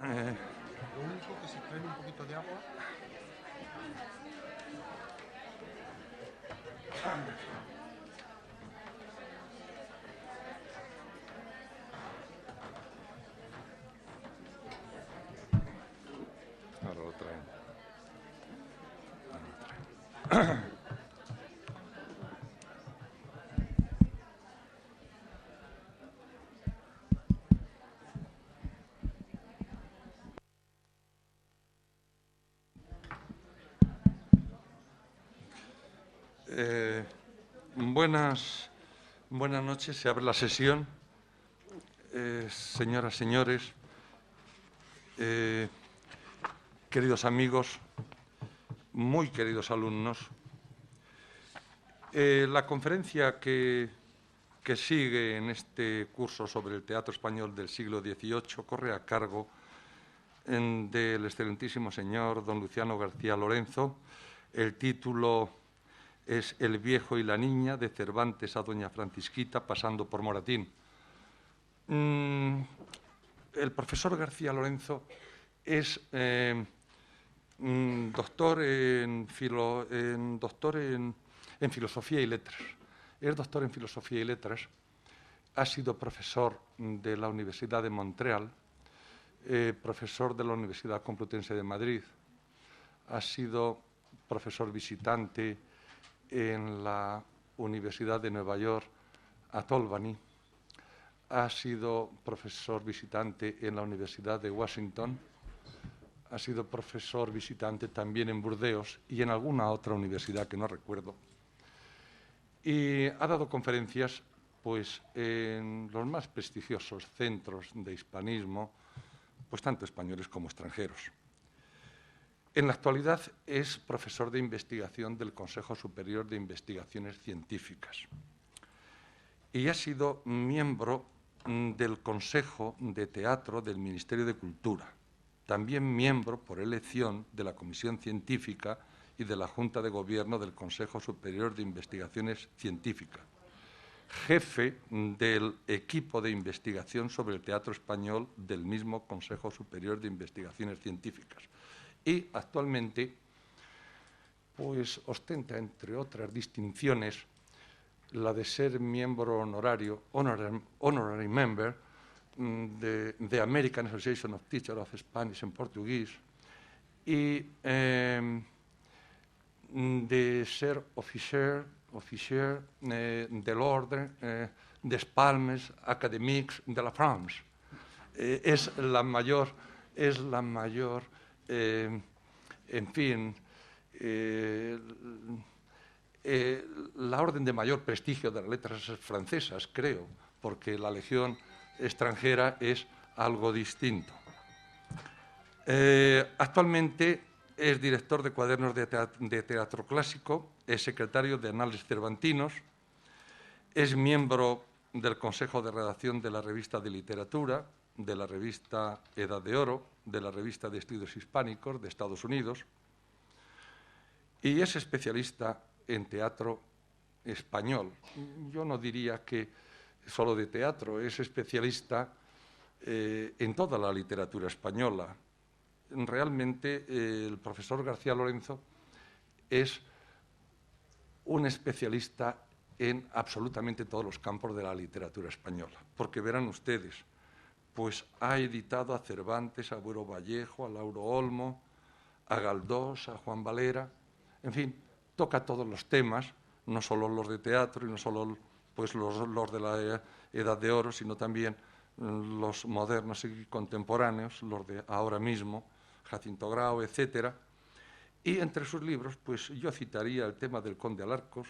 Lo único que se trae un poquito de agua. Ahora lo traen. Buenas noches, se abre la sesión. Señoras, señores, queridos amigos, muy queridos alumnos, la conferencia que sigue en este curso sobre el teatro español del siglo XVIII corre a cargo del excelentísimo señor don Luciano García Lorenzo. El título es El viejo y la niña, de Cervantes a doña Francisquita, pasando por Moratín. El profesor García Lorenzo es doctor en filosofía y letras. Es doctor en filosofía y letras. Ha sido profesor de la Universidad de Montreal, profesor de la Universidad Complutense de Madrid. Ha sido profesor visitante en la Universidad de Nueva York at Albany. Ha sido profesor visitante en la Universidad de Washington. Ha sido profesor visitante también en Burdeos y en alguna otra universidad que no recuerdo. Y ha dado conferencias pues, en los más prestigiosos centros de hispanismo, pues tanto españoles como extranjeros. En la actualidad es profesor de investigación del Consejo Superior de Investigaciones Científicas y ha sido miembro del Consejo de Teatro del Ministerio de Cultura, también miembro por elección de la Comisión Científica y de la Junta de Gobierno del Consejo Superior de Investigaciones Científicas, jefe del equipo de investigación sobre el teatro español del mismo Consejo Superior de Investigaciones Científicas. Y actualmente pues, ostenta, entre otras distinciones, la de ser miembro honorario, honorary member, de American Association of Teachers of Spanish and Portuguese, y de ser oficial del orden des Palmes Académiques de la France. Es la mayor, en fin, la orden de mayor prestigio de las letras francesas, creo, porque la Legión extranjera es algo distinto. Actualmente es director de Cuadernos de Teatro Clásico, es secretario de Anales Cervantinos, es miembro del Consejo de Redacción de la Revista de Literatura, de la revista Edad de Oro, de la Revista de Estudios Hispánicos de Estados Unidos, y es especialista en teatro español. Yo no diría que solo de teatro, es especialista en toda la literatura española. Realmente el profesor García Lorenzo es un especialista en absolutamente todos los campos de la literatura española, porque verán ustedes, pues ha editado a Cervantes, a Buero Vallejo, a Lauro Olmo, a Galdós, a Juan Valera, en fin, toca todos los temas, no solo los de teatro y no solo pues, los de la Edad de Oro, sino también los modernos y contemporáneos, los de ahora mismo, Jacinto Grau, etc. Y entre sus libros, pues yo citaría el tema del Conde Alarcos,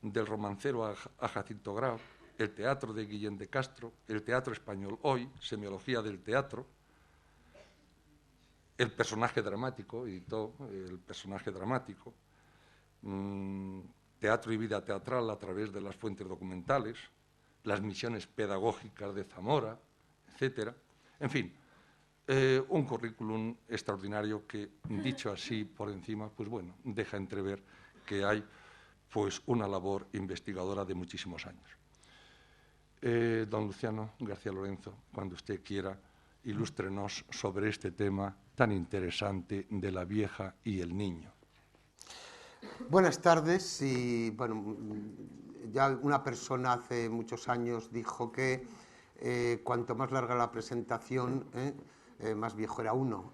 del romancero a Jacinto Grau, el teatro de Guillén de Castro, el teatro español hoy, semiología del teatro, el personaje dramático, editó el personaje dramático, teatro y vida teatral a través de las fuentes documentales, las misiones pedagógicas de Zamora, etc. En fin, un currículum extraordinario que, dicho así por encima, pues bueno, deja entrever que hay pues una labor investigadora de muchísimos años. Don Luciano García Lorenzo, cuando usted quiera, ilústrenos sobre este tema tan interesante de la vieja y el niño. Buenas tardes. Y bueno, ya una persona hace muchos años dijo que cuanto más larga la presentación, más viejo era uno.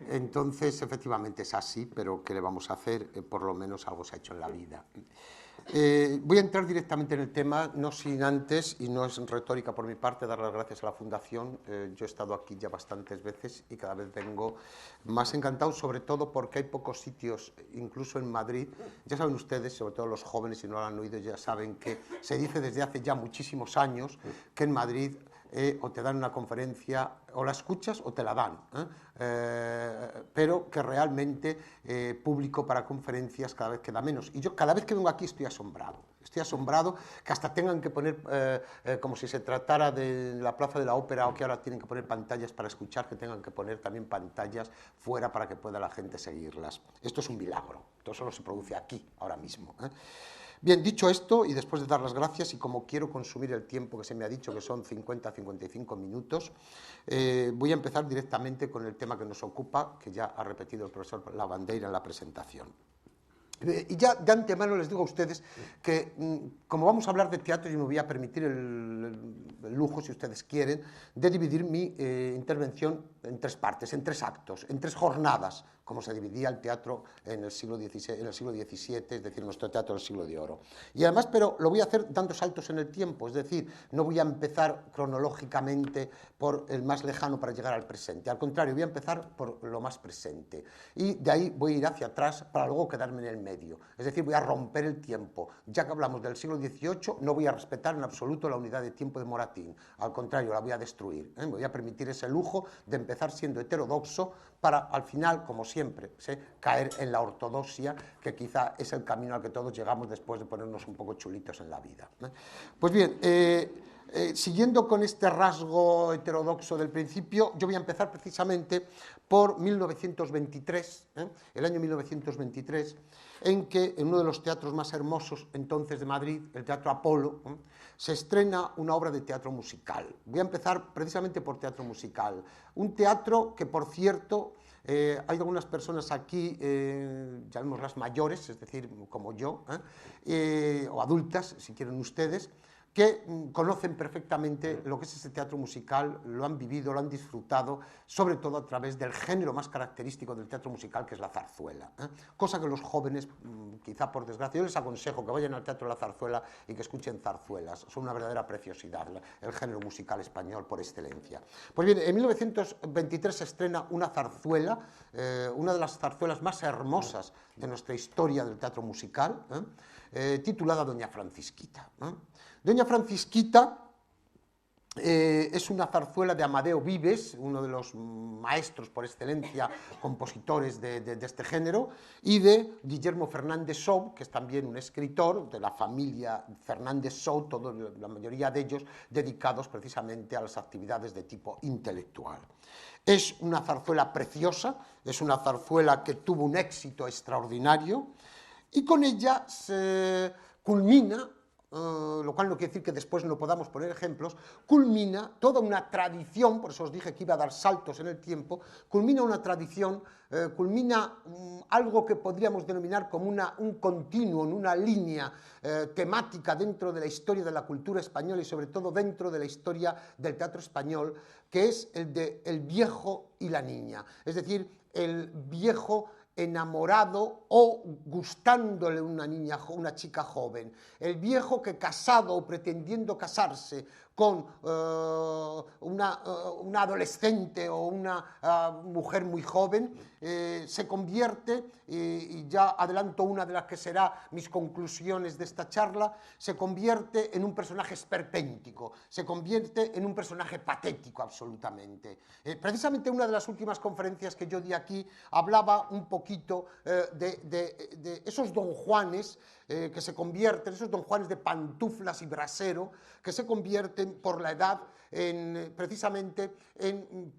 Entonces, efectivamente es así, pero ¿qué le vamos a hacer? Por lo menos algo se ha hecho en la vida. Voy a entrar directamente en el tema, no sin antes, y no es retórica por mi parte, dar las gracias a la Fundación. Yo he estado aquí ya bastantes veces y cada vez vengo más encantado, sobre todo porque hay pocos sitios, incluso en Madrid. Ya saben ustedes, sobre todo los jóvenes, si no lo han oído, ya saben que se dice desde hace ya muchísimos años que en Madrid o te dan una conferencia, o la escuchas o te la dan, pero que realmente público para conferencias cada vez queda menos. Y yo cada vez que vengo aquí estoy asombrado que hasta tengan que poner, como si se tratara de la Plaza de la Ópera, o que ahora tienen que poner pantallas para escuchar, que tengan que poner también pantallas fuera para que pueda la gente seguirlas. Esto es un milagro, esto solo se produce aquí, ahora mismo. Bien, dicho esto, y después de dar las gracias, y como quiero consumir el tiempo que se me ha dicho, que son 50-55 minutos, voy a empezar directamente con el tema que nos ocupa, que ya ha repetido el profesor Lavandeira en la presentación. Y ya de antemano les digo a ustedes que, como vamos a hablar de teatro, yo me voy a permitir el lujo, si ustedes quieren, de dividir mi intervención en tres partes, en tres actos, en tres jornadas, como se dividía el teatro en el siglo XVII, es decir, nuestro teatro del siglo de oro. Y además, pero lo voy a hacer dando saltos en el tiempo, es decir, no voy a empezar cronológicamente por el más lejano para llegar al presente. Al contrario, voy a empezar por lo más presente. Y de ahí voy a ir hacia atrás para luego quedarme en el medio. Es decir, voy a romper el tiempo. Ya que hablamos del siglo XVIII, no voy a respetar en absoluto la unidad de tiempo de Moratín. Al contrario, la voy a destruir. Me voy a permitir ese lujo de empezar siendo heterodoxo para, al final, como siempre, caer en la ortodoxia, que quizá es el camino al que todos llegamos después de ponernos un poco chulitos en la vida. Pues bien, siguiendo con este rasgo heterodoxo del principio, yo voy a empezar precisamente por 1923, el año 1923, en que en uno de los teatros más hermosos entonces de Madrid, el Teatro Apolo, se estrena una obra de teatro musical. Voy a empezar precisamente por teatro musical. Un teatro que, por cierto, hay algunas personas aquí, llamémoslas mayores, es decir, como yo, o adultas, si quieren ustedes, que conocen perfectamente lo que es ese teatro musical, lo han vivido, lo han disfrutado, sobre todo a través del género más característico del teatro musical, que es la zarzuela. Cosa que los jóvenes, quizá por desgracia, yo les aconsejo que vayan al Teatro de la Zarzuela y que escuchen zarzuelas. Son una verdadera preciosidad, el género musical español por excelencia. Pues bien, en 1923 se estrena una zarzuela, una de las zarzuelas más hermosas de nuestra historia del teatro musical, titulada Doña Francisquita. Doña Francisquita es una zarzuela de Amadeo Vives, uno de los maestros por excelencia, compositores de este género, y de Guillermo Fernández Sou, que es también un escritor de la familia Fernández Sou, la mayoría de ellos dedicados precisamente a las actividades de tipo intelectual. Es una zarzuela preciosa, es una zarzuela que tuvo un éxito extraordinario, y con ella se culmina, lo cual no quiere decir que después no podamos poner ejemplos, culmina toda una tradición, por eso os dije que iba a dar saltos en el tiempo, culmina una tradición, culmina algo que podríamos denominar como un continuo, una línea temática dentro de la historia de la cultura española y sobre todo dentro de la historia del teatro español, que es el de el viejo y la niña, es decir, el viejo enamorado o gustándole una chica joven, el viejo que casado o pretendiendo casarse con una adolescente o una mujer muy joven, se convierte, y ya adelanto una de las que será mis conclusiones de esta charla, se convierte en un personaje esperpéntico, se convierte en un personaje patético absolutamente. Precisamente una de las últimas conferencias que yo di aquí hablaba un poquito de esos don Juanes que se convierten, esos don Juanes de pantuflas y brasero, que se convierten por la edad precisamente en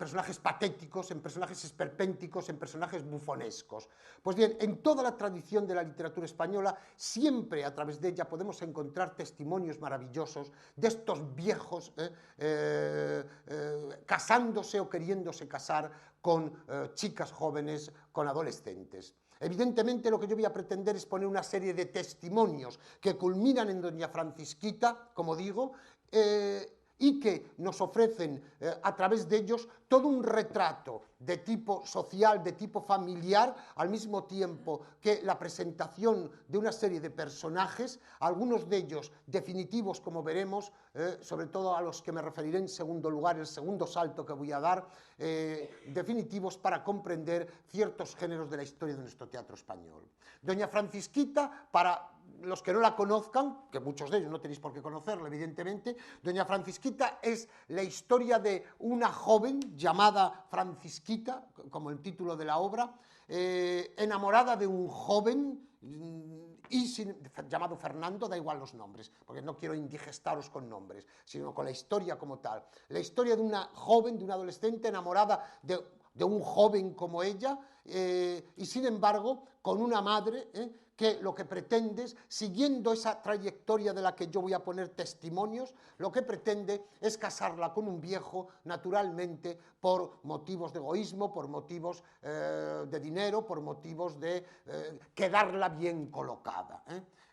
personajes patéticos, en personajes esperpénticos, en personajes bufonescos. Pues bien, en toda la tradición de la literatura española, siempre a través de ella podemos encontrar testimonios maravillosos de estos viejos casándose o queriéndose casar con chicas jóvenes, con adolescentes. Evidentemente lo que yo voy a pretender es poner una serie de testimonios que culminan en Doña Francisquita, como digo, y que nos ofrecen a través de ellos todo un retrato de tipo social, de tipo familiar, al mismo tiempo que la presentación de una serie de personajes, algunos de ellos definitivos, como veremos, sobre todo a los que me referiré en segundo lugar, el segundo salto que voy a dar, definitivos para comprender ciertos géneros de la historia de nuestro teatro español. Doña Francisquita, para los que no la conozcan, que muchos de ellos no tenéis por qué conocerla, evidentemente, Doña Francisquita es la historia de una joven llamada Francisquita, como el título de la obra, enamorada de un joven llamado Fernando, da igual los nombres, porque no quiero indigestaros con nombres, sino con la historia como tal. La historia de una joven, de una adolescente enamorada de un joven como ella, y sin embargo con una madre que lo que pretende es, siguiendo esa trayectoria de la que yo voy a poner testimonios, lo que pretende es casarla con un viejo, naturalmente por motivos de egoísmo, por motivos de dinero, por motivos de quedarla bien colocada.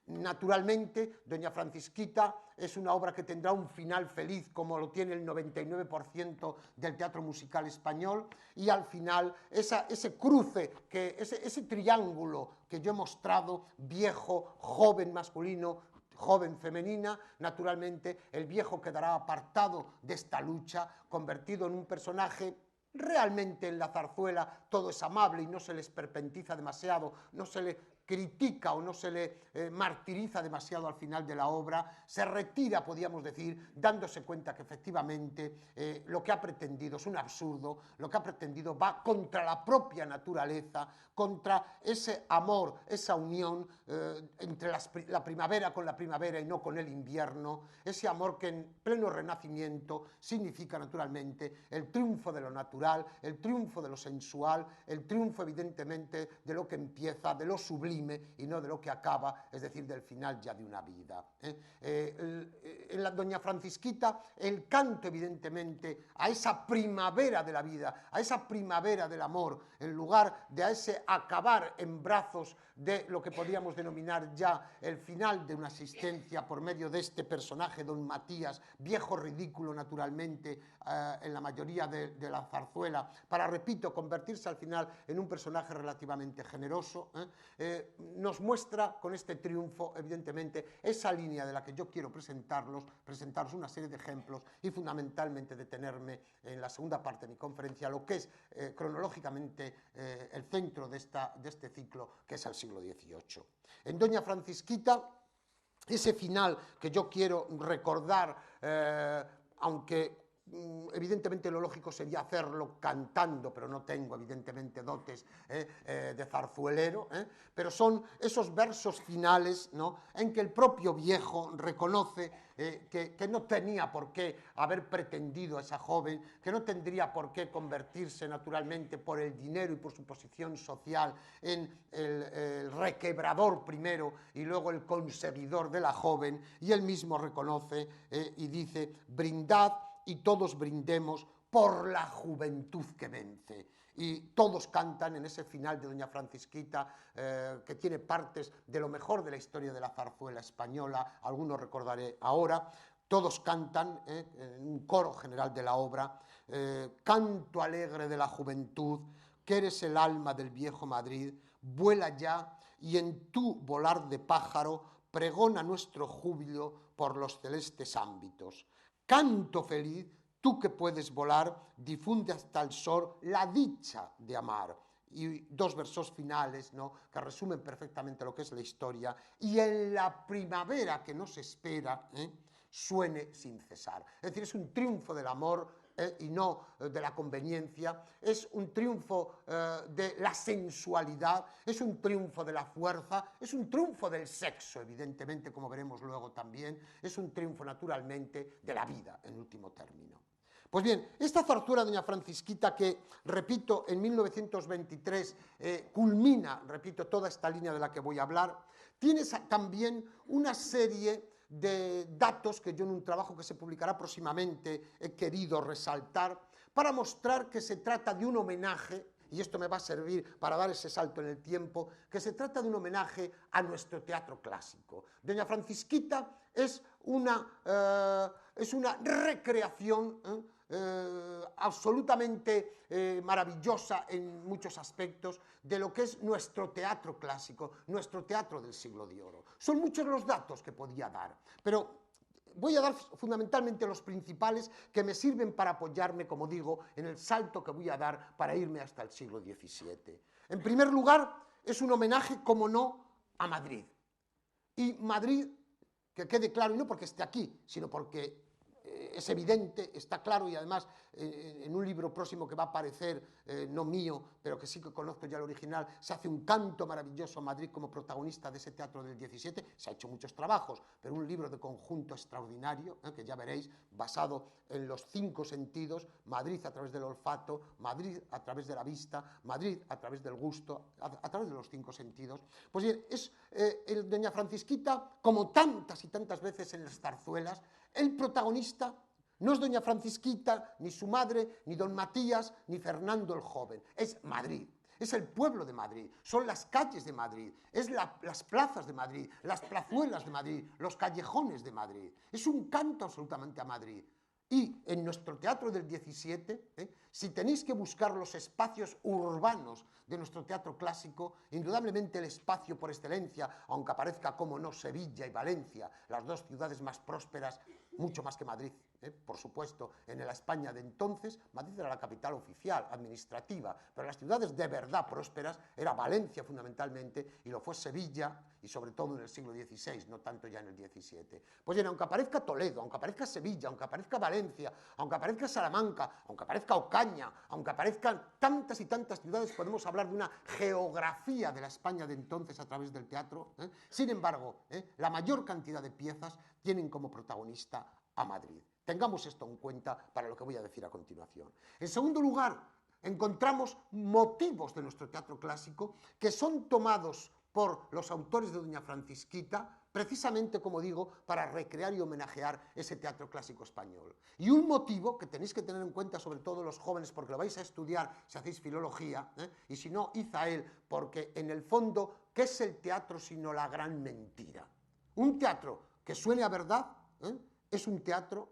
Naturalmente, Doña Francisquita es una obra que tendrá un final feliz, como lo tiene el 99% del teatro musical español, y al final ese cruce, ese triángulo que yo he mostrado, viejo, joven masculino, joven femenina, naturalmente el viejo quedará apartado de esta lucha, convertido en un personaje. Realmente en la zarzuela todo es amable y no se les esperpentiza demasiado, no se le critica o no se le martiriza demasiado al final de la obra, se retira, podríamos decir, dándose cuenta que efectivamente lo que ha pretendido es un absurdo, lo que ha pretendido va contra la propia naturaleza, contra ese amor, esa unión entre la primavera con la primavera y no con el invierno, ese amor que en pleno renacimiento significa naturalmente el triunfo de lo natural, el triunfo de lo sensual, el triunfo evidentemente de lo que empieza, de lo sublime, y no de lo que acaba, es decir, del final ya de una vida. En la Doña Francisquita, el canto evidentemente a esa primavera de la vida, a esa primavera del amor, en lugar de a ese acabar en brazos de lo que podríamos denominar ya el final de una existencia por medio de este personaje, don Matías, viejo ridículo naturalmente en la mayoría de la zarzuela, para, repito, convertirse al final en un personaje relativamente generoso, nos muestra con este triunfo, evidentemente, esa línea de la que yo quiero presentaros una serie de ejemplos y fundamentalmente detenerme en la segunda parte de mi conferencia, lo que es cronológicamente el centro de este ciclo, que es el siglo XVIII. En Doña Francisquita, ese final que yo quiero recordar, aunque evidentemente lo lógico sería hacerlo cantando, pero no tengo evidentemente dotes de zarzuelero, pero son esos versos finales, ¿no?, en que el propio viejo reconoce que no tenía por qué haber pretendido a esa joven, que no tendría por qué convertirse naturalmente por el dinero y por su posición social en el requebrador primero y luego el conseguidor de la joven, y él mismo reconoce y dice: brindad y todos brindemos por la juventud que vence. Y todos cantan en ese final de Doña Francisquita, que tiene partes de lo mejor de la historia de la zarzuela española, algunos recordaré ahora. Todos cantan en un coro general de la obra: canto alegre de la juventud, que eres el alma del viejo Madrid, vuela ya y en tu volar de pájaro pregona nuestro júbilo por los celestes ámbitos. Canto feliz, tú que puedes volar, difunde hasta el sol la dicha de amar. Y dos versos finales, ¿no?, que resumen perfectamente lo que es la historia. Y en la primavera que nos espera, suene sin cesar. Es decir, es un triunfo del amor y no de la conveniencia, es un triunfo de la sensualidad, es un triunfo de la fuerza, es un triunfo del sexo, evidentemente, como veremos luego también, es un triunfo naturalmente de la vida, en último término. Pues bien, esta zarzuela Doña Francisquita que, repito, en 1923 culmina, repito, toda esta línea de la que voy a hablar, tiene también una serie de datos que yo en un trabajo que se publicará próximamente he querido resaltar para mostrar que se trata de un homenaje, y esto me va a servir para dar ese salto en el tiempo, que se trata de un homenaje a nuestro teatro clásico. Doña Francisquita es una recreación absolutamente maravillosa en muchos aspectos de lo que es nuestro teatro clásico, nuestro teatro del siglo de oro. Son muchos los datos que podía dar, pero voy a dar fundamentalmente los principales que me sirven para apoyarme, como digo, en el salto que voy a dar para irme hasta el siglo XVII. En primer lugar, es un homenaje, como no, a Madrid. Y Madrid, que quede claro, y no porque esté aquí, sino porque es evidente, está claro, y además en un libro próximo que va a aparecer, no mío, pero que sí que conozco ya el original, se hace un canto maravilloso a Madrid como protagonista de ese teatro del 17, se ha hecho muchos trabajos, pero un libro de conjunto extraordinario, que ya veréis, basado en los 5 sentidos, Madrid a través del olfato, Madrid a través de la vista, Madrid a través del gusto, a través de los 5 sentidos. Pues bien, es Doña Francisquita, como tantas y tantas veces en las zarzuelas, el protagonista no es Doña Francisquita, ni su madre, ni Don Matías, ni Fernando el Joven, es Madrid. Es el pueblo de Madrid, son las calles de Madrid, es las plazas de Madrid, las plazuelas de Madrid, los callejones de Madrid. Es un canto absolutamente a Madrid. Y en nuestro teatro del 17, si tenéis que buscar los espacios urbanos de nuestro teatro clásico, indudablemente el espacio por excelencia, aunque aparezca como no Sevilla y Valencia, las 2 ciudades más prósperas, mucho más que Madrid, por supuesto, en la España de entonces, Madrid era la capital oficial, administrativa, pero las ciudades de verdad prósperas era Valencia fundamentalmente, y lo fue Sevilla, y sobre todo en el siglo XVI, no tanto ya en el XVII. Pues bien, aunque aparezca Toledo, aunque aparezca Sevilla, aunque aparezca Valencia, aunque aparezca Salamanca, aunque aparezca Ocaña, aunque aparezcan tantas y tantas ciudades, podemos hablar de una geografía de la España de entonces a través del teatro. Sin embargo, la mayor cantidad de piezas tienen como protagonista a Madrid. Tengamos esto en cuenta para lo que voy a decir a continuación. En segundo lugar, encontramos motivos de nuestro teatro clásico que son tomados por los autores de Doña Francisquita, precisamente, como digo, para recrear y homenajear ese teatro clásico español. Y un motivo que tenéis que tener en cuenta, sobre todo los jóvenes, porque lo vais a estudiar si hacéis filología, y si no, id a él, porque en el fondo, ¿qué es el teatro sino la gran mentira? Un teatro que suene a verdad, es un teatro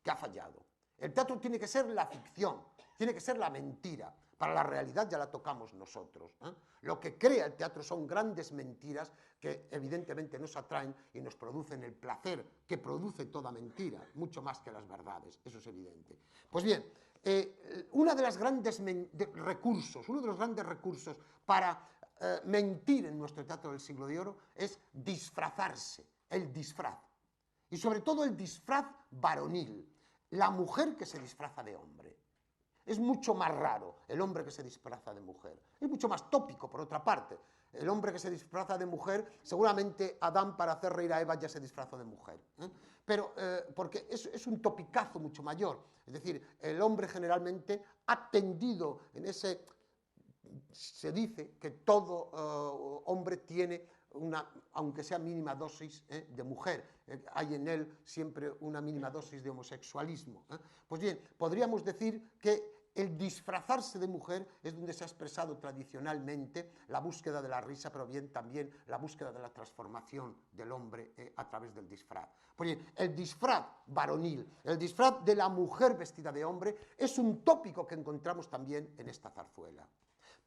que ha fallado. El teatro tiene que ser la ficción, tiene que ser la mentira. Para la realidad ya la tocamos nosotros. Lo que crea el teatro son grandes mentiras que evidentemente nos atraen y nos producen el placer que produce toda mentira, mucho más que las verdades, eso es evidente. Pues bien, uno de los grandes recursos para mentir en nuestro teatro del siglo de oro es disfrazarse, el disfraz. Y sobre todo el disfraz varonil, la mujer que se disfraza de hombre. Es mucho más raro el hombre que se disfraza de mujer. Es mucho más tópico, por otra parte. El hombre que se disfraza de mujer, seguramente Adán para hacer reír a Eva ya se disfrazó de mujer. Pero porque es un topicazo mucho mayor. Es decir, el hombre generalmente ha tendido en ese... Se dice que todo hombre tiene aunque sea mínima dosis de mujer, hay en él siempre una mínima dosis de homosexualismo. Pues bien, podríamos decir que el disfrazarse de mujer es donde se ha expresado tradicionalmente la búsqueda de la risa, pero bien también la búsqueda de la transformación del hombre a través del disfraz. Pues bien, el disfraz varonil, el disfraz de la mujer vestida de hombre, es un tópico que encontramos también en esta zarzuela.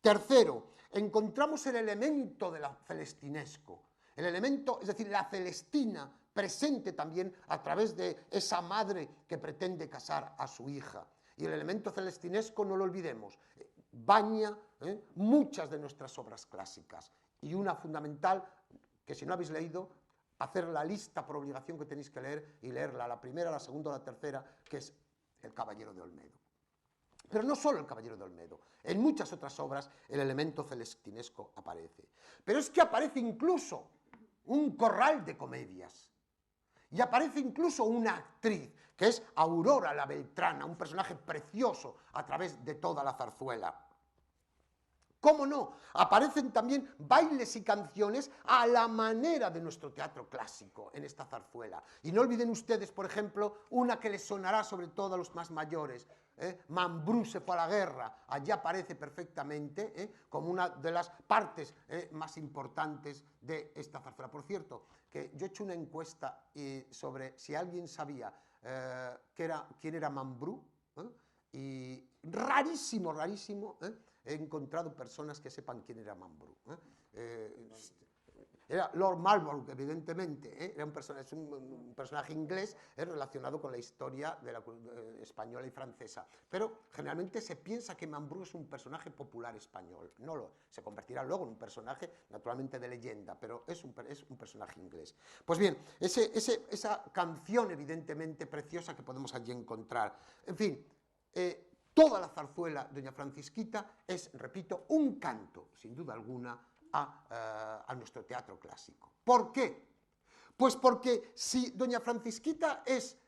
Tercero, encontramos el elemento del celestinesco, el elemento, es decir, la Celestina presente también a través de esa madre que pretende casar a su hija. Y el elemento celestinesco, no lo olvidemos, baña muchas de nuestras obras clásicas. Y una fundamental, que si no habéis leído, hacer la lista por obligación que tenéis que leer y leerla, la primera, la segunda o la tercera, que es El Caballero de Olmedo. Pero no solo El Caballero de Olmedo, en muchas otras obras el elemento celestinesco aparece. Pero es que aparece incluso un corral de comedias, y aparece incluso una actriz que es Aurora la Beltrana, un personaje precioso a través de toda la zarzuela. ¿Cómo no? Aparecen también bailes y canciones a la manera de nuestro teatro clásico en esta zarzuela. Y no olviden ustedes, por ejemplo, una que les sonará sobre todo a los más mayores. Mambrú se fue a la guerra. Allí aparece perfectamente como una de las partes más importantes de esta zarzuela. Por cierto, que yo he hecho una encuesta sobre si alguien sabía quién era Mambrú, y rarísimo, he encontrado personas que sepan quién era Mambrú. Era Lord Marlborough, evidentemente, era es un personaje inglés relacionado con la historia de la española y francesa, pero generalmente se piensa que Mambrú es un personaje popular español, se convertirá luego en un personaje naturalmente de leyenda, pero es un personaje inglés. Pues bien, esa canción evidentemente preciosa que podemos allí encontrar, en fin, toda la zarzuela de Doña Francisquita es, repito, un canto, sin duda alguna, a nuestro teatro clásico. ¿Por qué? Pues porque si Doña Francisquita es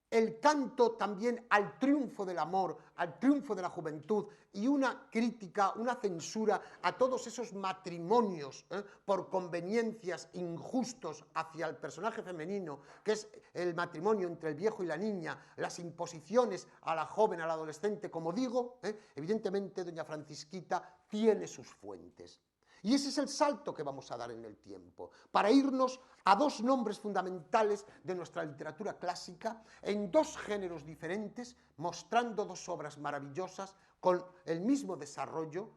el canto también al triunfo del amor, al triunfo de la juventud y una crítica, una censura a todos esos matrimonios por conveniencias injustos hacia el personaje femenino, que es el matrimonio entre el viejo y la niña, las imposiciones a la joven, al adolescente, como digo, evidentemente Doña Francisquita tiene sus fuentes. Y ese es el salto que vamos a dar en el tiempo, para irnos a dos nombres fundamentales de nuestra literatura clásica, en dos géneros diferentes, mostrando dos obras maravillosas con el mismo desarrollo,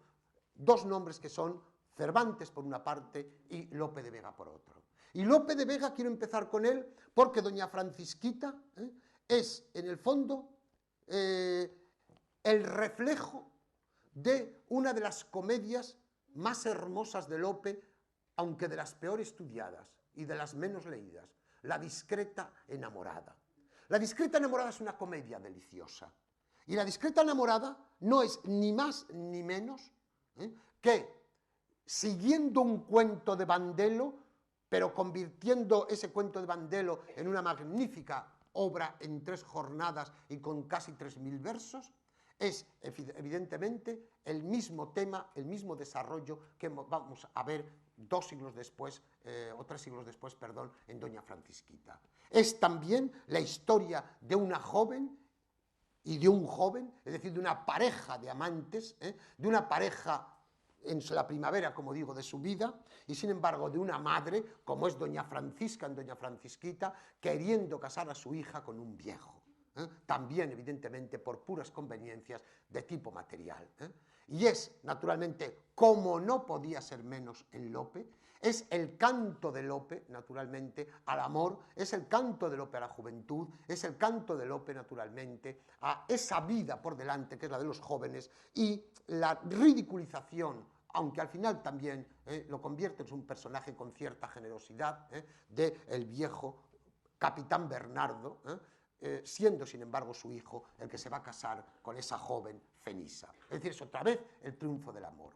dos nombres que son Cervantes por una parte y Lope de Vega por otro. Y Lope de Vega quiero empezar con él porque Doña Francisquita es, en el fondo, el reflejo de una de las comedias más hermosas de Lope, aunque de las peor estudiadas y de las menos leídas, La discreta enamorada. La discreta enamorada es una comedia deliciosa. Y La discreta enamorada no es ni más ni menos que, siguiendo un cuento de Bandelo, pero convirtiendo ese cuento de Bandelo en una magnífica obra en 3 jornadas y con casi 3000 versos, es evidentemente el mismo tema, el mismo desarrollo que vamos a ver 2 siglos después, o 3 siglos después, perdón, en Doña Francisquita. Es también la historia de una joven y de un joven, es decir, de una pareja de amantes, de una pareja en la primavera, como digo, de su vida, y sin embargo de una madre, como es Doña Francisca en Doña Francisquita, queriendo casar a su hija con un viejo. También, evidentemente, por puras conveniencias de tipo material. Y es, naturalmente, como no podía ser menos en Lope, es el canto de Lope, naturalmente, al amor, es el canto de Lope a la juventud, es el canto de Lope, naturalmente, a esa vida por delante, que es la de los jóvenes, y la ridiculización, aunque al final también lo convierte en un personaje con cierta generosidad, del viejo capitán Bernardo, siendo sin embargo su hijo el que se va a casar con esa joven Fenisa. Es decir, es otra vez el triunfo del amor.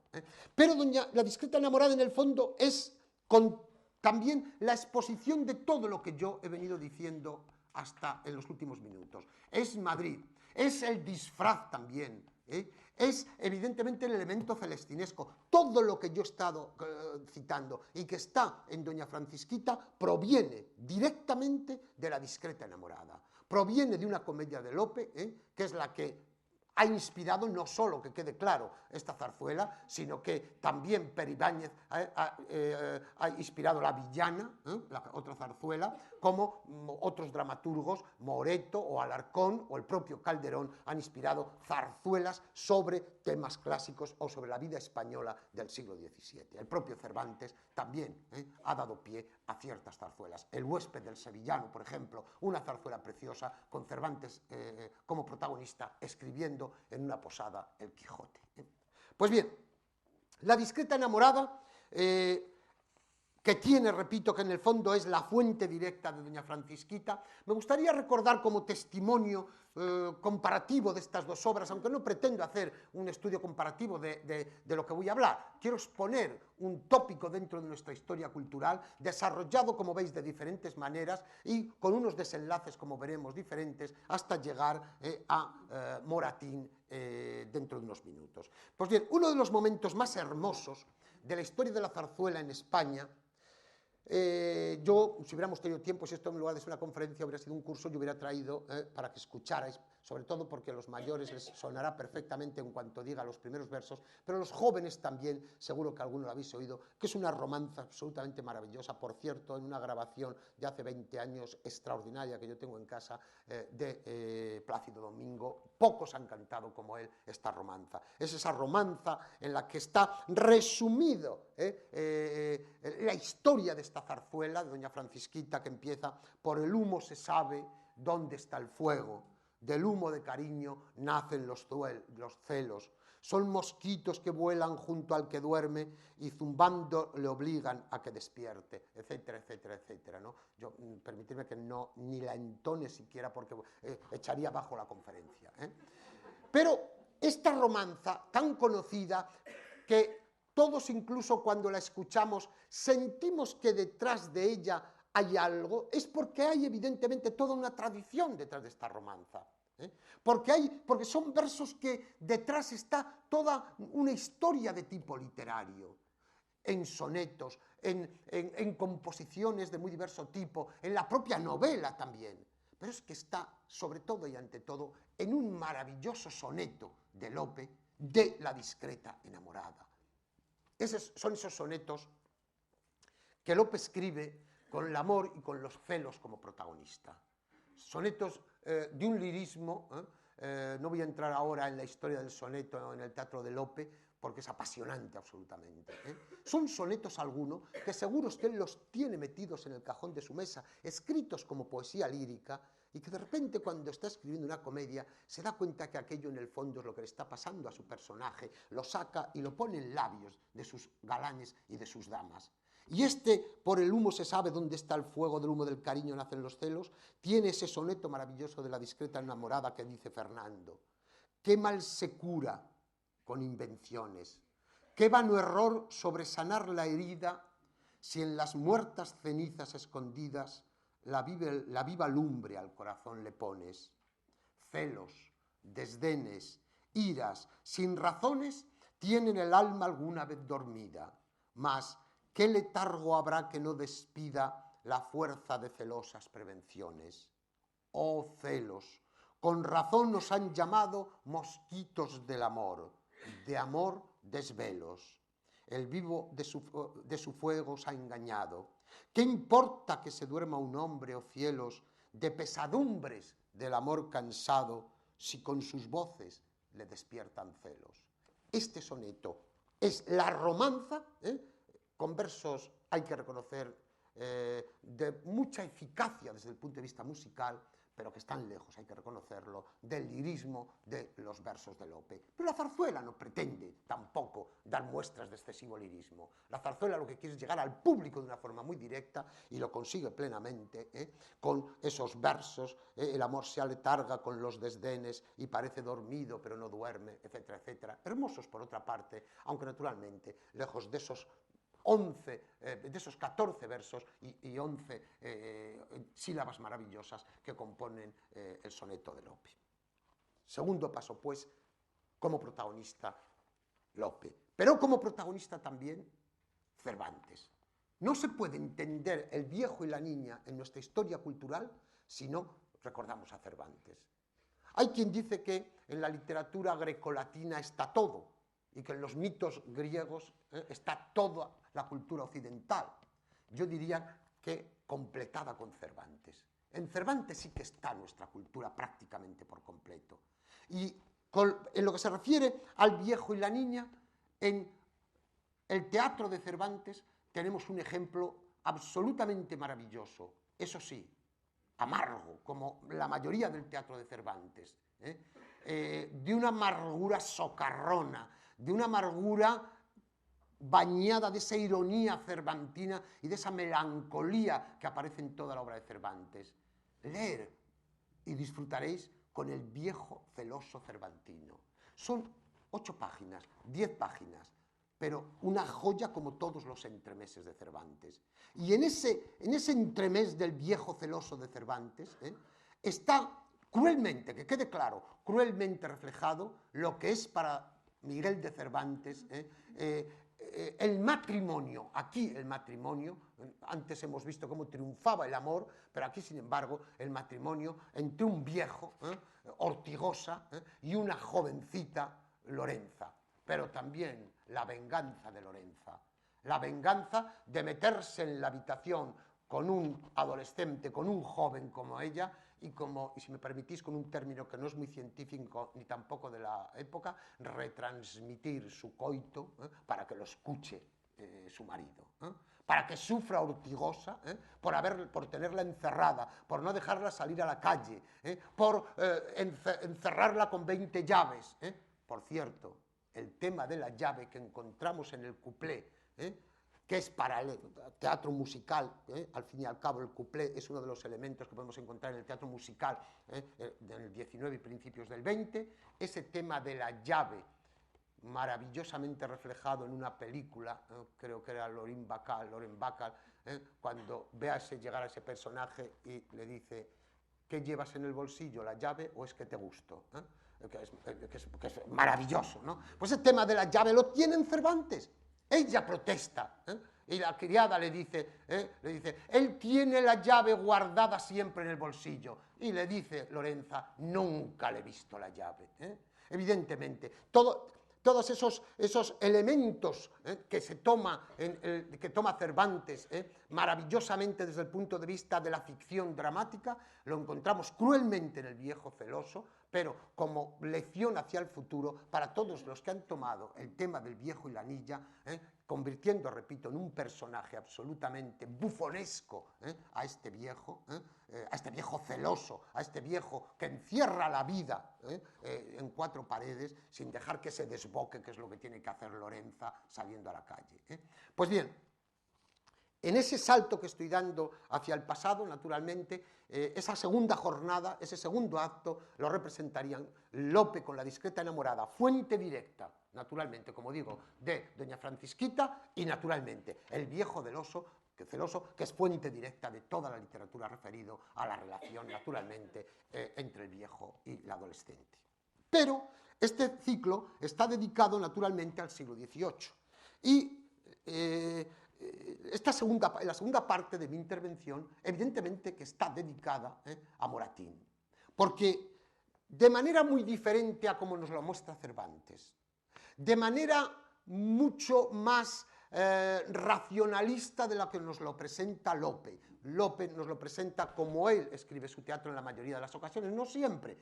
Pero La discreta enamorada en el fondo es también la exposición de todo lo que yo he venido diciendo hasta en los últimos minutos. Es Madrid, es el disfraz también, es evidentemente el elemento celestinesco. Todo lo que yo he estado citando y que está en Doña Francisquita proviene directamente de La discreta enamorada. Proviene de una comedia de Lope, que es la que ha inspirado, no solo, que quede claro, esta zarzuela, sino que también Peribáñez ha inspirado La villana, la otra zarzuela, como otros dramaturgos, Moreto o Alarcón o el propio Calderón han inspirado zarzuelas sobre temas clásicos o sobre la vida española del siglo XVII. El propio Cervantes también ha dado pie a ciertas zarzuelas. El huésped del sevillano, por ejemplo, una zarzuela preciosa con Cervantes como protagonista escribiendo en una posada El Quijote. Pues bien, La discreta enamorada que tiene, repito, que en el fondo es la fuente directa de doña Francisquita, me gustaría recordar como testimonio comparativo de estas dos obras, aunque no pretendo hacer un estudio comparativo de lo que voy a hablar. Quiero exponer un tópico dentro de nuestra historia cultural, desarrollado, como veis, de diferentes maneras y con unos desenlaces, como veremos, diferentes, hasta llegar a Moratín dentro de unos minutos. Pues bien, uno de los momentos más hermosos de la historia de la zarzuela en España, yo, si hubiéramos tenido tiempo, si esto en lugar de ser una conferencia hubiera sido un curso, yo hubiera traído para que escucharais, sobre todo porque a los mayores les sonará perfectamente en cuanto diga los primeros versos, pero los jóvenes también, seguro que alguno lo habéis oído, que es una romanza absolutamente maravillosa, por cierto, en una grabación de hace 20 años extraordinaria que yo tengo en casa de Plácido Domingo. Pocos han cantado como él esta romanza. Es esa romanza en la que está resumido la historia de esta zarzuela de doña Francisquita, que empieza: por el humo se sabe dónde está el fuego, del humo de cariño nacen los celos, son mosquitos que vuelan junto al que duerme y zumbando le obligan a que despierte, etcétera, etcétera, etcétera, ¿no? Yo, permitidme que no ni la entone siquiera porque echaría abajo la conferencia, Pero esta romanza tan conocida que todos, incluso cuando la escuchamos, sentimos que detrás de ella hay algo, es porque hay evidentemente toda una tradición detrás de esta romanza. Porque son versos que detrás está toda una historia de tipo literario, en sonetos, en composiciones de muy diverso tipo, en la propia novela también. Pero es que está, sobre todo y ante todo, en un maravilloso soneto de Lope, de la discreta enamorada. Son esos sonetos que Lope escribe con el amor y con los celos como protagonista. Sonetos de un lirismo, no voy a entrar ahora en la historia del soneto en el teatro de Lope, porque es apasionante absolutamente. Son sonetos algunos que seguro es que él los tiene metidos en el cajón de su mesa, escritos como poesía lírica, y que de repente cuando está escribiendo una comedia se da cuenta que aquello en el fondo es lo que le está pasando a su personaje, lo saca y lo pone en labios de sus galanes y de sus damas. Y por el humo se sabe dónde está el fuego, del humo del cariño nacen los celos, tiene ese soneto maravilloso de la discreta enamorada que dice Fernando: qué mal se cura con invenciones, qué vano error sobre sanar la herida, si en las muertas cenizas escondidas la viva lumbre al corazón le pones. Celos, desdenes, iras, sin razones, tienen el alma alguna vez dormida, mas ¿qué letargo habrá que no despida la fuerza de celosas prevenciones? Oh celos, con razón nos han llamado mosquitos del amor, de amor desvelos. El vivo de su fuego os ha engañado. ¿Qué importa que se duerma un hombre, oh cielos, de pesadumbres del amor cansado, si con sus voces le despiertan celos? Este soneto es la romanza, con versos, hay que reconocer, de mucha eficacia desde el punto de vista musical, pero que están lejos, hay que reconocerlo, del lirismo de los versos de Lope. Pero la zarzuela no pretende tampoco dar muestras de excesivo lirismo. La zarzuela lo que quiere es llegar al público de una forma muy directa y lo consigue plenamente, con esos versos, el amor se aletarga con los desdenes y parece dormido pero no duerme, etcétera, etcétera. Hermosos por otra parte, aunque naturalmente lejos de esos 11, de esos 14 versos y 11 sílabas maravillosas que componen el soneto de Lope. Segundo paso, pues, como protagonista Lope, pero como protagonista también Cervantes. No se puede entender El viejo y la niña en nuestra historia cultural si no recordamos a Cervantes. Hay quien dice que en la literatura grecolatina está todo, y que en los mitos griegos está toda la cultura occidental. Yo diría que completada con Cervantes. En Cervantes sí que está nuestra cultura prácticamente por completo. Y en lo que se refiere al viejo y la niña, en el teatro de Cervantes tenemos un ejemplo absolutamente maravilloso, eso sí, amargo, como la mayoría del teatro de Cervantes, de una amargura socarrona, de una amargura bañada de esa ironía cervantina y de esa melancolía que aparece en toda la obra de Cervantes. Leer y disfrutaréis con el viejo celoso cervantino. Son 8 páginas, 10 páginas, pero una joya como todos los entremeses de Cervantes. Y en ese entremés del viejo celoso de Cervantes está cruelmente, que quede claro, cruelmente reflejado lo que es para Miguel de Cervantes el matrimonio. Aquí el matrimonio, antes hemos visto cómo triunfaba el amor, pero aquí sin embargo el matrimonio entre un viejo, Ortigosa, y una jovencita, Lorenza, pero también la venganza de Lorenza, la venganza de meterse en la habitación con un adolescente, con un joven como ella, y si me permitís, con un término que no es muy científico ni tampoco de la época, retransmitir su coito para que lo escuche su marido, para que sufra Ortigosa por tenerla encerrada, por no dejarla salir a la calle, por encerrarla con 20 llaves. Por cierto, el tema de la llave que encontramos en el cuplé, que es para el teatro musical, al fin y al cabo el cuplé es uno de los elementos que podemos encontrar en el teatro musical del 19 y principios del 20, ese tema de la llave, maravillosamente reflejado en una película, creo que era Lauren Bacall, cuando ve llegar a ese personaje y le dice: ¿qué llevas en el bolsillo, la llave o es que te gusto? Que es maravilloso, ¿no? Pues el tema de la llave lo tiene en Cervantes. Ella protesta, y la criada le dice, él tiene la llave guardada siempre en el bolsillo. Y le dice Lorenza: nunca le he visto la llave. Evidentemente, todos esos elementos que toma Cervantes maravillosamente desde el punto de vista de la ficción dramática, lo encontramos cruelmente en El viejo celoso, pero como lección hacia el futuro para todos los que han tomado el tema del viejo y la niña, convirtiendo, repito, en un personaje absolutamente bufonesco a este viejo celoso, a este viejo que encierra la vida en 4 paredes sin dejar que se desboque, que es lo que tiene que hacer Lorenza saliendo a la calle. Pues bien, en ese salto que estoy dando hacia el pasado, naturalmente, esa segunda jornada, ese segundo acto, lo representarían Lope con la discreta enamorada, fuente directa, naturalmente, como digo, de doña Francisquita, y naturalmente el viejo celoso, que es fuente directa de toda la literatura referido a la relación, naturalmente, entre el viejo y la adolescente. Pero este ciclo está dedicado, naturalmente, al siglo XVIII. Y la segunda parte de mi intervención, evidentemente que está dedicada a Moratín, porque de manera muy diferente a como nos lo muestra Cervantes, de manera mucho más racionalista de la que nos lo presenta Lope. Lope nos lo presenta como él escribe su teatro en la mayoría de las ocasiones, no siempre.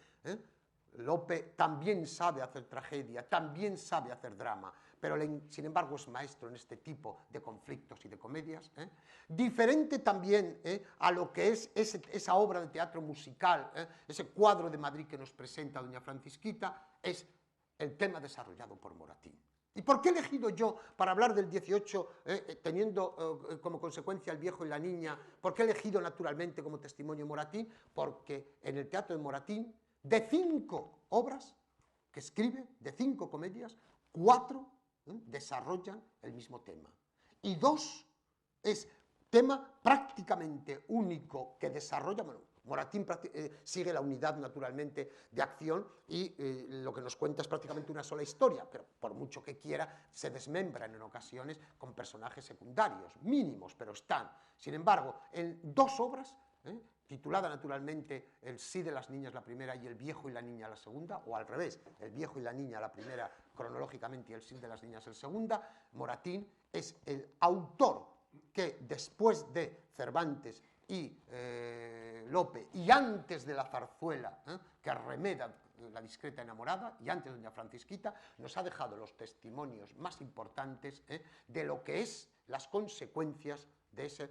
Lope también sabe hacer tragedia, también sabe hacer drama, pero sin embargo es maestro en este tipo de conflictos y de comedias. Diferente también a lo que es esa obra de teatro musical, ese cuadro de Madrid que nos presenta doña Francisquita, es el tema desarrollado por Moratín. ¿Y por qué he elegido yo, para hablar del 18, teniendo como consecuencia el viejo y la niña, por qué he elegido naturalmente como testimonio Moratín? Porque en el teatro de Moratín, de 5 obras que escribe, de 5 comedias, 4 desarrollan el mismo tema. Y 2 es tema prácticamente único que desarrolla, Moratín sigue la unidad naturalmente de acción y lo que nos cuenta es prácticamente una sola historia, pero por mucho que quiera se desmembran en ocasiones con personajes secundarios, mínimos, pero están. Sin embargo, en 2 obras, titulada naturalmente El sí de las niñas la primera y El viejo y la niña la segunda, o al revés, El viejo y la niña la primera cronológicamente y El sí de las niñas el segunda, Moratín es el autor que después de Cervantes y Lope, y antes de la zarzuela que arremeda la discreta enamorada, y antes de doña Francisquita, nos ha dejado los testimonios más importantes de lo que es las consecuencias de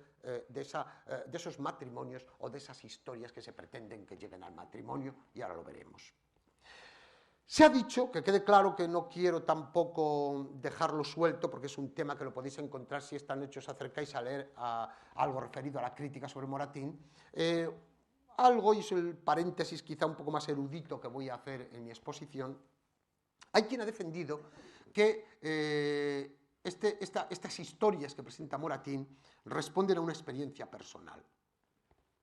esos matrimonios o de esas historias que se pretenden que lleguen al matrimonio, y ahora lo veremos. Se ha dicho, que quede claro que no quiero tampoco dejarlo suelto, porque es un tema que lo podéis encontrar si esta noche os acercáis a leer algo referido a la crítica sobre Moratín, algo, y es el paréntesis quizá un poco más erudito que voy a hacer en mi exposición. Hay quien ha defendido que estas historias que presenta Moratín responden a una experiencia personal.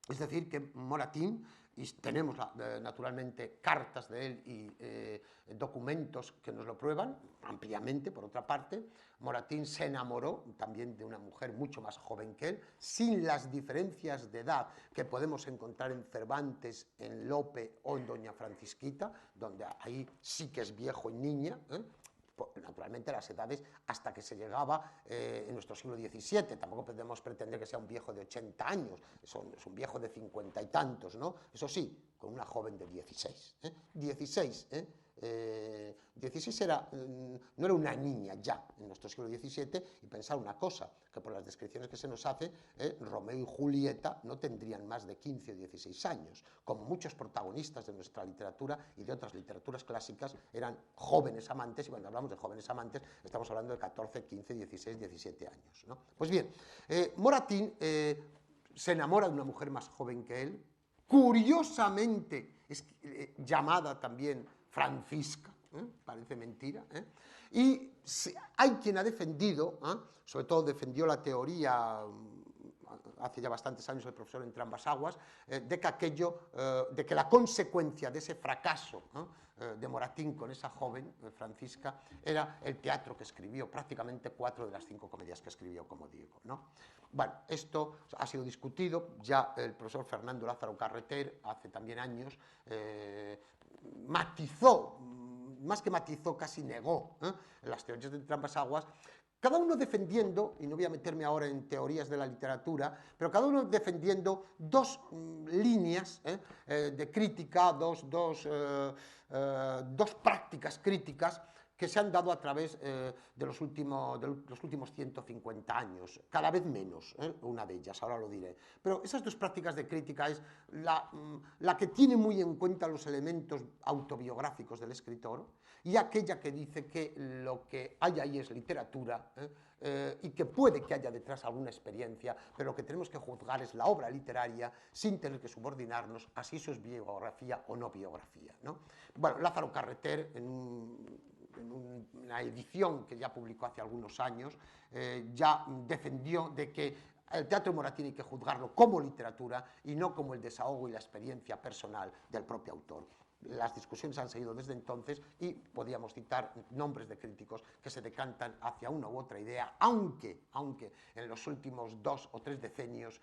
Es decir, que Moratín, y tenemos naturalmente cartas de él y documentos que nos lo prueban ampliamente, por otra parte, Moratín se enamoró también de una mujer mucho más joven que él, sin las diferencias de edad que podemos encontrar en Cervantes, en Lope o en Doña Francisquita, donde ahí sí que es viejo y niña, naturalmente las edades hasta que se llegaba en nuestro siglo XVII, tampoco podemos pretender que sea un viejo de 80 años, es un viejo de 50 y tantos, ¿no? Eso sí, con una joven de 16. 16 no era una niña ya en nuestro siglo XVII, y pensar una cosa, que por las descripciones que se nos hace, Romeo y Julieta no tendrían más de 15 o 16 años, como muchos protagonistas de nuestra literatura y de otras literaturas clásicas eran jóvenes amantes, y cuando hablamos de jóvenes amantes estamos hablando de 14, 15, 16, 17 años, ¿no? Pues bien, Moratín se enamora de una mujer más joven que él, curiosamente es llamada también Francisca, parece mentira, y hay quien ha defendido, sobre todo defendió la teoría hace ya bastantes años el profesor Entre ambas aguas, de que la consecuencia de ese fracaso de Moratín con esa joven, Francisca, era el teatro que escribió, prácticamente 4 de las 5 comedias que escribió, como digo, ¿no? Bueno, esto ha sido discutido, ya el profesor Fernando Lázaro Carreter, hace también años, matizó, más que matizó, casi negó las teorías de Entre ambas aguas, cada uno defendiendo, y no voy a meterme ahora en teorías de la literatura, pero cada uno defendiendo dos líneas de crítica, dos prácticas críticas que se han dado a través de los últimos 150 años, cada vez menos, una de ellas, ahora lo diré. Pero esas dos prácticas de crítica es la que tiene muy en cuenta los elementos autobiográficos del escritor y aquella que dice que lo que hay ahí es literatura y que puede que haya detrás alguna experiencia, pero lo que tenemos que juzgar es la obra literaria sin tener que subordinarnos a si eso es biografía o no biografía, ¿no? Bueno, Lázaro Carreter, en una edición que ya publicó hace algunos años, ya defendió de que el teatro de Moratín hay que juzgarlo como literatura y no como el desahogo y la experiencia personal del propio autor. Las discusiones han seguido desde entonces y podíamos citar nombres de críticos que se decantan hacia una u otra idea, aunque en los últimos 2 o 3 decenios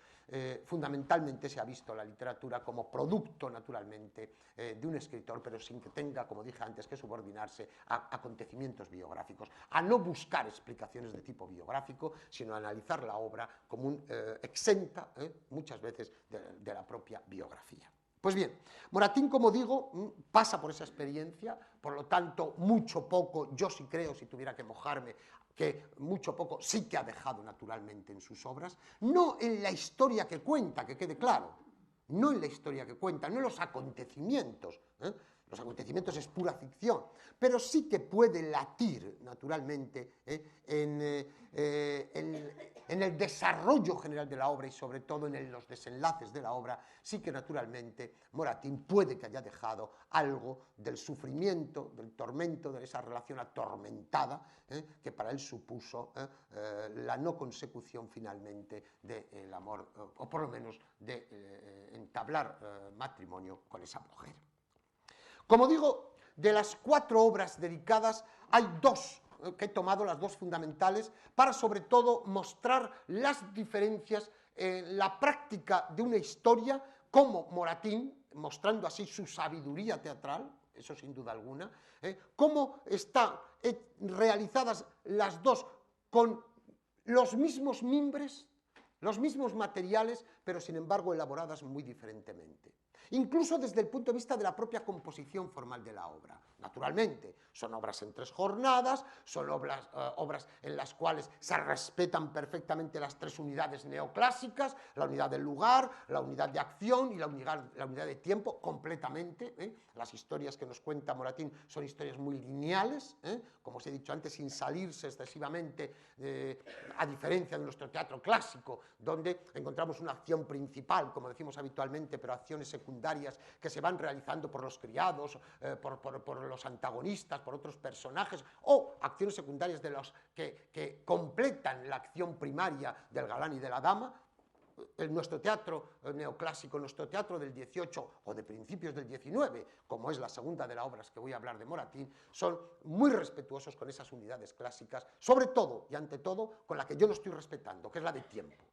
fundamentalmente se ha visto la literatura como producto naturalmente de un escritor, pero sin que tenga, como dije antes, que subordinarse a acontecimientos biográficos, a no buscar explicaciones de tipo biográfico, sino a analizar la obra como exenta muchas veces de la propia biografía. Pues bien, Moratín, como digo, pasa por esa experiencia, por lo tanto, mucho poco, yo sí creo, si tuviera que mojarme, que mucho poco sí que ha dejado naturalmente en sus obras, no en la historia que cuenta, que quede claro, no en la historia que cuenta, no en los acontecimientos, los acontecimientos es pura ficción, pero sí que puede latir, naturalmente, en el desarrollo general de la obra y sobre todo en los desenlaces de la obra, sí que naturalmente Moratín puede que haya dejado algo del sufrimiento, del tormento, de esa relación atormentada que para él supuso la no consecución finalmente del amor, o por lo menos de entablar matrimonio con esa mujer. Como digo, de las 4 obras dedicadas, hay 2 que he tomado, las 2 fundamentales, para sobre todo mostrar las diferencias en la práctica de una historia, como Moratín, mostrando así su sabiduría teatral, eso sin duda alguna, cómo están realizadas las 2 con los mismos mimbres, los mismos materiales, pero sin embargo elaboradas muy diferentemente. incluso desde el punto de vista de la propia composición formal de la obra. Naturalmente, son obras en 3 jornadas, son obras en las cuales se respetan perfectamente las 3 unidades neoclásicas, la unidad del lugar, la unidad de acción y la unidad de tiempo, completamente. Las historias que nos cuenta Moratín son historias muy lineales, como os he dicho antes, sin salirse excesivamente, a diferencia de nuestro teatro clásico, donde encontramos una acción principal, como decimos habitualmente, pero acciones secundarias que se van realizando por los criados, por los antagonistas, por otros personajes, o acciones secundarias de los que completan la acción primaria del galán y de la dama. En nuestro teatro neoclásico, nuestro teatro del 18 o de principios del 19, como es la segunda de las obras que voy a hablar de Moratín, son muy respetuosos con esas unidades clásicas, sobre todo y ante todo con la que yo no estoy respetando, que es la de tiempo.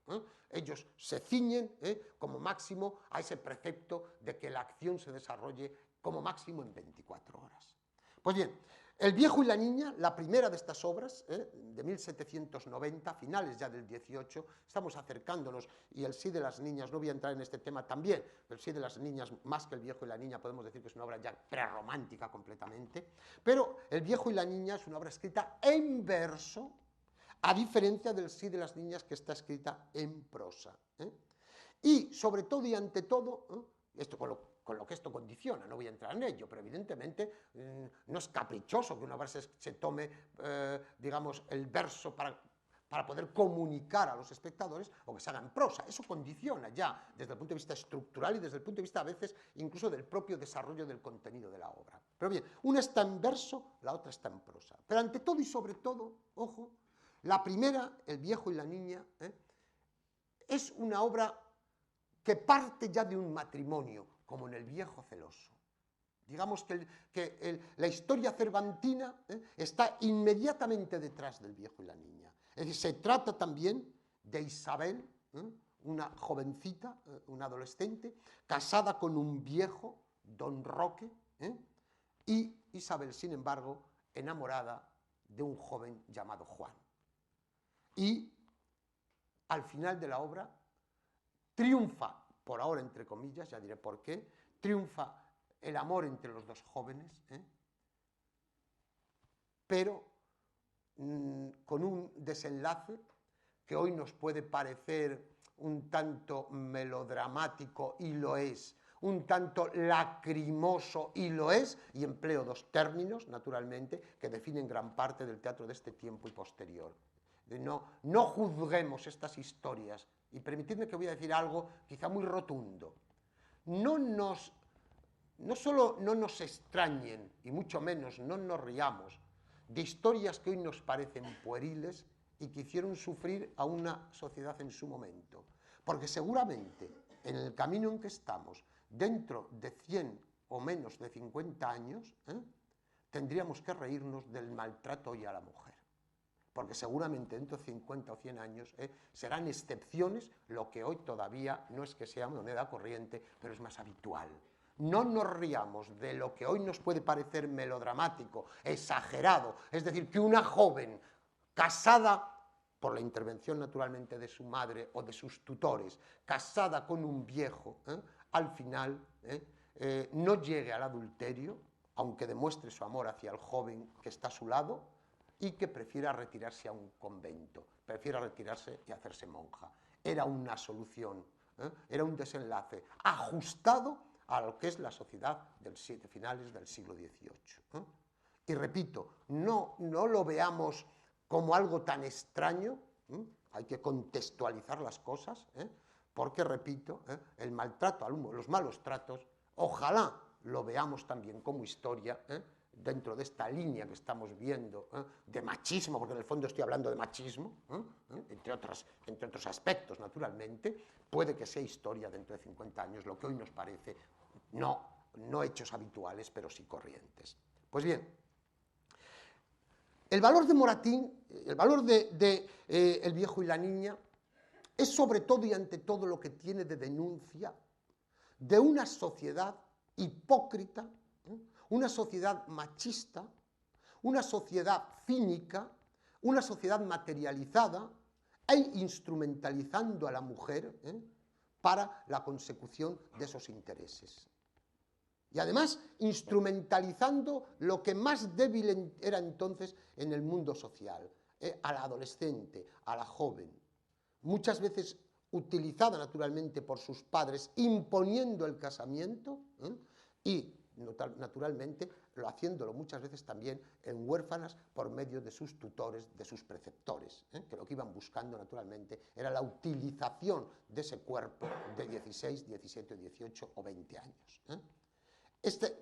Ellos se ciñen como máximo a ese precepto de que la acción se desarrolle como máximo en 24 horas. Pues bien, El viejo y la niña, la primera de estas obras, de 1790, finales ya del 18, estamos acercándonos, y El sí de las niñas, no voy a entrar en este tema también, El sí de las niñas, más que El viejo y la niña, podemos decir que es una obra ya prerromántica completamente, pero El viejo y la niña es una obra escrita en verso, a diferencia del sí de las niñas que está escrita en prosa. Y sobre todo y ante todo, esto con lo que esto condiciona, no voy a entrar en ello, pero evidentemente no es caprichoso que una obra se tome, digamos, el verso para poder comunicar a los espectadores o que se haga en prosa. Eso condiciona ya desde el punto de vista estructural y desde el punto de vista a veces incluso del propio desarrollo del contenido de la obra. Pero bien, una está en verso, la otra está en prosa. Pero ante todo y sobre todo, ojo, la primera, El viejo y la niña, es una obra que parte ya de un matrimonio, como en El viejo celoso. Digamos que la historia cervantina está inmediatamente detrás del viejo y la niña. Es decir, se trata también de Isabel, una jovencita, una adolescente, casada con un viejo, don Roque, y Isabel, sin embargo, enamorada de un joven llamado Juan. Y al final de la obra triunfa, por ahora entre comillas, ya diré por qué, triunfa el amor entre los dos jóvenes, pero con un desenlace que hoy nos puede parecer un tanto melodramático, y lo es, un tanto lacrimoso, y lo es, y empleo dos términos, naturalmente, que definen gran parte del teatro de este tiempo y posterior. No juzguemos estas historias, y permitidme que voy a decir algo quizá muy rotundo. No solo no nos extrañen, y mucho menos no nos riamos, de historias que hoy nos parecen pueriles y que hicieron sufrir a una sociedad en su momento, porque seguramente en el camino en que estamos, dentro de 100 o menos de 50 años, tendríamos que reírnos del maltrato hoy a la mujer, porque seguramente dentro de 50 o 100 años serán excepciones lo que hoy todavía no es que sea moneda corriente, pero es más habitual. No nos riamos de lo que hoy nos puede parecer melodramático, exagerado, es decir, que una joven casada, por la intervención naturalmente de su madre o de sus tutores, casada con un viejo, al final no llegue al adulterio, aunque demuestre su amor hacia el joven que está a su lado, y que prefiera retirarse a un convento, prefiera retirarse y hacerse monja. Era una solución, era un desenlace ajustado a lo que es la sociedad de finales del siglo XVIII. Y repito, no lo veamos como algo tan extraño, hay que contextualizar las cosas, porque, repito, el maltrato, los malos tratos, ojalá lo veamos también como historia, dentro de esta línea que estamos viendo, de machismo, porque en el fondo estoy hablando de machismo, entre otros aspectos, naturalmente, puede que sea historia dentro de 50 años, lo que hoy nos parece, no hechos habituales, pero sí corrientes. Pues bien, el valor de Moratín, el valor de El viejo y la niña, es sobre todo y ante todo lo que tiene de denuncia de una sociedad hipócrita, una sociedad machista, una sociedad cínica, una sociedad materializada e instrumentalizando a la mujer para la consecución de esos intereses. Y además instrumentalizando lo que más débil era entonces en el mundo social, a la adolescente, a la joven, muchas veces utilizada naturalmente por sus padres, imponiendo el casamiento, y naturalmente haciéndolo muchas veces también en huérfanas por medio de sus tutores, de sus preceptores, que lo que iban buscando naturalmente era la utilización de ese cuerpo de 16, 17, 18 o 20 años.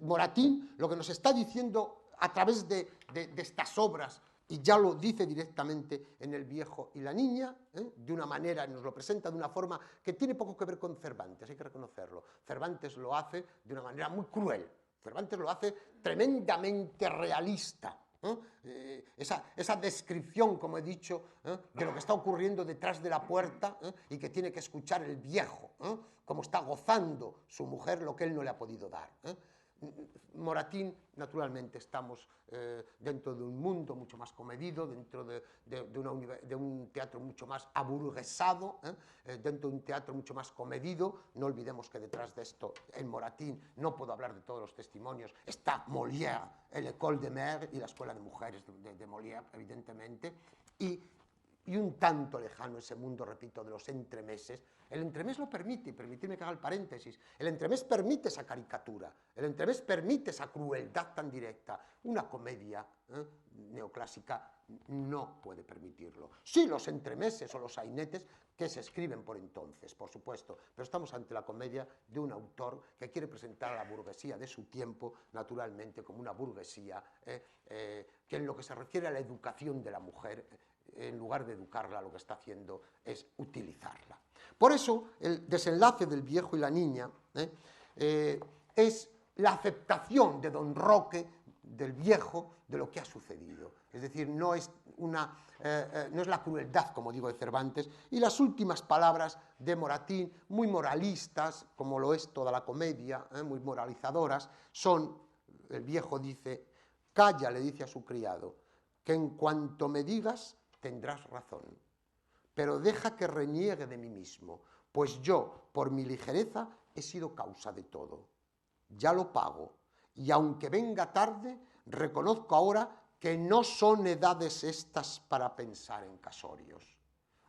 Moratín lo que nos está diciendo a través de estas obras, y ya lo dice directamente en El viejo y la niña, de una manera, nos lo presenta de una forma que tiene poco que ver con Cervantes, hay que reconocerlo. Cervantes lo hace de una manera muy cruel, Cervantes lo hace tremendamente realista. Esa descripción, como he dicho, de lo que está ocurriendo detrás de la puerta y que tiene que escuchar el viejo, cómo está gozando su mujer lo que él no le ha podido dar. Moratín, naturalmente, estamos dentro de un mundo mucho más comedido, dentro de un teatro mucho más aburguesado, dentro de un teatro mucho más comedido. No olvidemos que detrás de esto, en Moratín, no puedo hablar de todos los testimonios, está Molière, el École de Mer y la Escuela de Mujeres de Molière, evidentemente, y un tanto lejano ese mundo, repito, de los entremeses. El entremés lo permite, y permitidme que haga el paréntesis, el entremés permite esa caricatura, el entremés permite esa crueldad tan directa. Una comedia neoclásica no puede permitirlo. Sí, los entremeses o los sainetes que se escriben por entonces, por supuesto, pero estamos ante la comedia de un autor que quiere presentar a la burguesía de su tiempo, naturalmente, como una burguesía que en lo que se refiere a la educación de la mujer, en lugar de educarla, lo que está haciendo es utilizarla. Por eso, el desenlace del viejo y la niña es la aceptación de don Roque, del viejo, de lo que ha sucedido. Es decir, no es la crueldad, como digo, de Cervantes, y las últimas palabras de Moratín, muy moralistas, como lo es toda la comedia, muy moralizadoras, son, el viejo dice, calla, le dice a su criado, que en cuanto me digas, tendrás razón, pero deja que reniegue de mí mismo, pues yo, por mi ligereza, he sido causa de todo. Ya lo pago, y aunque venga tarde, reconozco ahora que no son edades estas para pensar en casorios.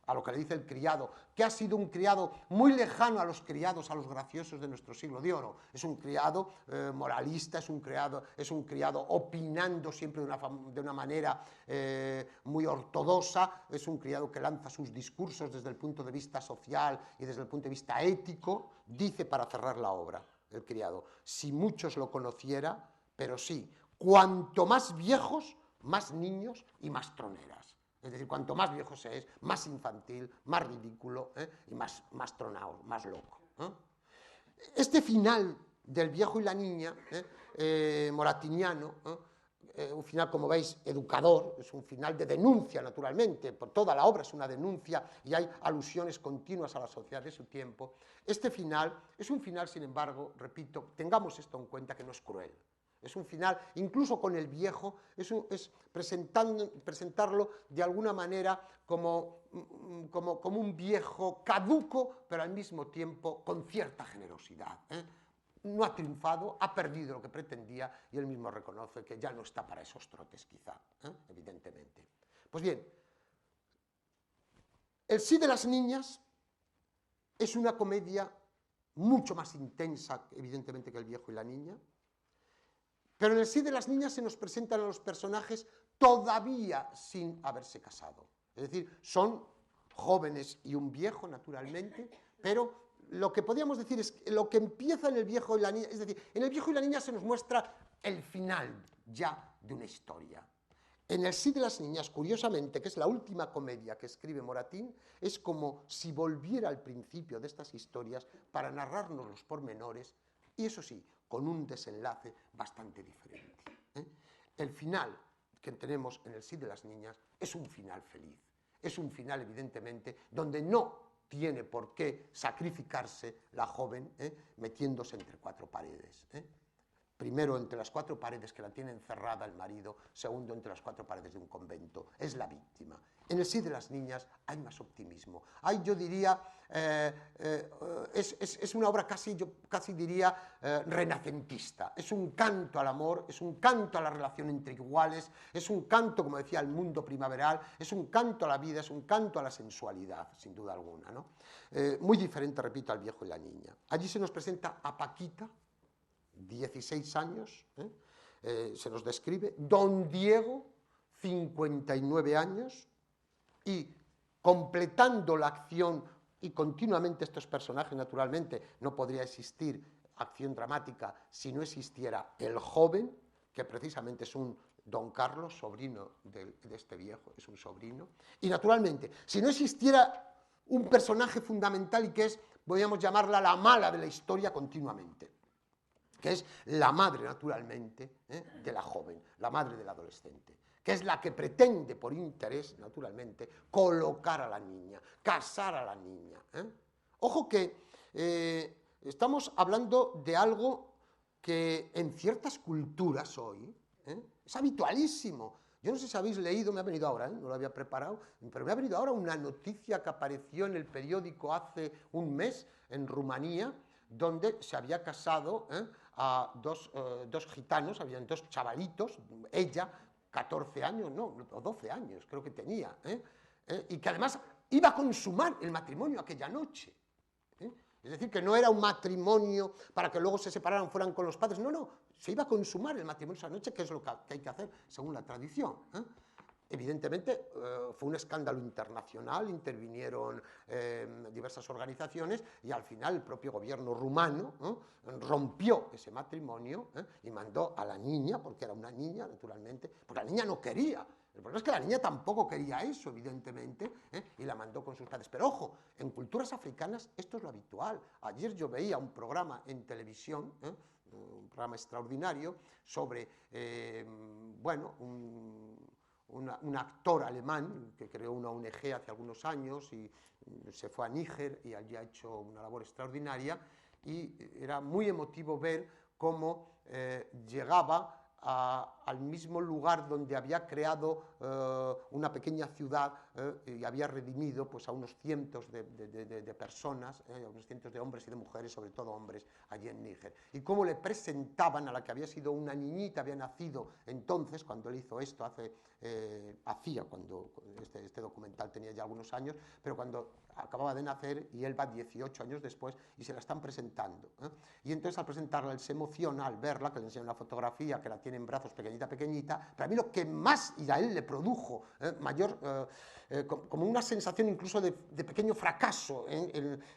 A lo que le dice el criado, que ha sido un criado muy lejano a los criados, a los graciosos de nuestro siglo de oro. Es un criado moralista, es un criado opinando siempre de una manera muy ortodoxa, es un criado que lanza sus discursos desde el punto de vista social y desde el punto de vista ético. Dice para cerrar la obra, el criado, si muchos lo conociera, pero sí, cuanto más viejos, más niños y más troneras. Es decir, cuanto más viejo se es, más infantil, más ridículo y más tronado, más loco. Este final del viejo y la niña, moratiniano, un final, como veis, educador, es un final de denuncia, naturalmente, por toda la obra es una denuncia y hay alusiones continuas a la sociedad de su tiempo. Este final es un final, sin embargo, repito, tengamos esto en cuenta, que no es cruel. Es un final, incluso con el viejo, es presentarlo de alguna manera como un viejo caduco, pero al mismo tiempo con cierta generosidad. No ha triunfado, ha perdido lo que pretendía y él mismo reconoce que ya no está para esos trotes, quizá, evidentemente. Pues bien, El sí de las niñas es una comedia mucho más intensa, evidentemente, que El viejo y la niña. Pero en El sí de las niñas se nos presentan a los personajes todavía sin haberse casado. Es decir, son jóvenes y un viejo, naturalmente, pero lo que podríamos decir es que lo que empieza en El viejo y la niña, es decir, en El viejo y la niña se nos muestra el final ya de una historia. En El sí de las niñas, curiosamente, que es la última comedia que escribe Moratín, es como si volviera al principio de estas historias para narrarnos los pormenores, y eso sí, con un desenlace bastante diferente. El final que tenemos en El sí de las niñas es un final feliz, es un final, evidentemente, donde no tiene por qué sacrificarse la joven metiéndose entre cuatro paredes. Primero, entre las cuatro paredes que la tiene encerrada el marido. Segundo, entre las cuatro paredes de un convento. Es la víctima. En el sí de las niñas hay más optimismo. Hay, yo diría, es una obra casi, yo casi diría, renacentista. Es un canto al amor, es un canto a la relación entre iguales, es un canto, como decía, al mundo primaveral, es un canto a la vida, es un canto a la sensualidad, sin duda alguna, ¿no? Muy diferente, repito, al viejo y la niña. Allí se nos presenta a Paquita, 16 años, se nos describe, don Diego, 59 años, y completando la acción, y continuamente estos personajes, naturalmente, no podría existir acción dramática si no existiera el joven, que precisamente es un don Carlos, sobrino de este viejo, es un sobrino, y naturalmente, si no existiera un personaje fundamental y que es, podríamos llamarla la mala de la historia continuamente, que es la madre, naturalmente, de la joven, la madre del adolescente, que es la que pretende, por interés, naturalmente, colocar a la niña, casar a la niña. Ojo que estamos hablando de algo que en ciertas culturas hoy es habitualísimo. Yo no sé si habéis leído, me ha venido ahora, no lo había preparado, pero me ha venido ahora una noticia que apareció en el periódico hace un mes en Rumanía, donde se había casado a dos gitanos, habían dos chavalitos, ella, 14 años, no, o 12 años creo que tenía, y que además iba a consumar el matrimonio aquella noche. Es decir, que no era un matrimonio para que luego se separaran, fueran con los padres, no, no, se iba a consumar el matrimonio esa noche, que es lo que hay que hacer según la tradición. Evidentemente fue un escándalo internacional, intervinieron diversas organizaciones y al final el propio gobierno rumano rompió ese matrimonio y mandó a la niña, porque era una niña naturalmente, porque la niña no quería. El problema es que la niña tampoco quería eso, evidentemente, y la mandó con sus padres. Pero ojo, en culturas africanas esto es lo habitual. Ayer yo veía un programa en televisión, un programa extraordinario, sobre, bueno, un actor alemán que creó una ONG hace algunos años y se fue a Níger y allí ha hecho una labor extraordinaria y era muy emotivo ver cómo llegaba al mismo lugar donde había creado una pequeña ciudad y había redimido pues, a unos cientos de personas, a unos cientos de hombres y de mujeres, sobre todo hombres, allí en Níger. Y cómo le presentaban a la que había sido una niñita, había nacido entonces, cuando él hizo esto, cuando este documental tenía ya algunos años, pero cuando acababa de nacer y él va 18 años después y se la están presentando. Y entonces al presentarla él se emociona al verla, que le enseñan una fotografía, que la tiene en brazos pequeñita, pequeñita, pero a mí lo que más y a él le produjo como una sensación incluso de pequeño fracaso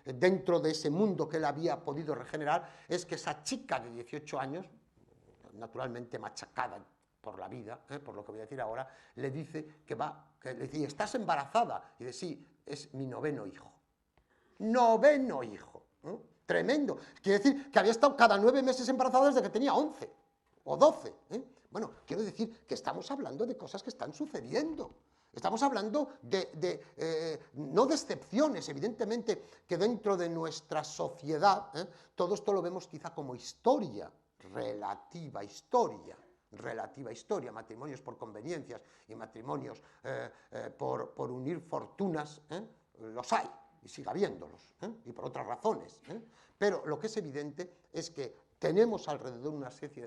dentro de ese mundo que él había podido regenerar, es que esa chica de 18 años, naturalmente machacada por la vida, por lo que voy a decir ahora, le dice que le dice, ¿estás embarazada? Y dice, sí, es mi noveno hijo. Noveno hijo. Tremendo. Quiere decir que había estado cada 9 meses embarazada desde que tenía 11 o 12. Bueno, quiero decir que estamos hablando de cosas que están sucediendo. Estamos hablando no de excepciones, evidentemente que dentro de nuestra sociedad todo esto lo vemos quizá como historia, relativa historia, matrimonios por conveniencias y matrimonios por unir fortunas, los hay y sigue habiéndolos, y por otras razones. Pero lo que es evidente es que tenemos alrededor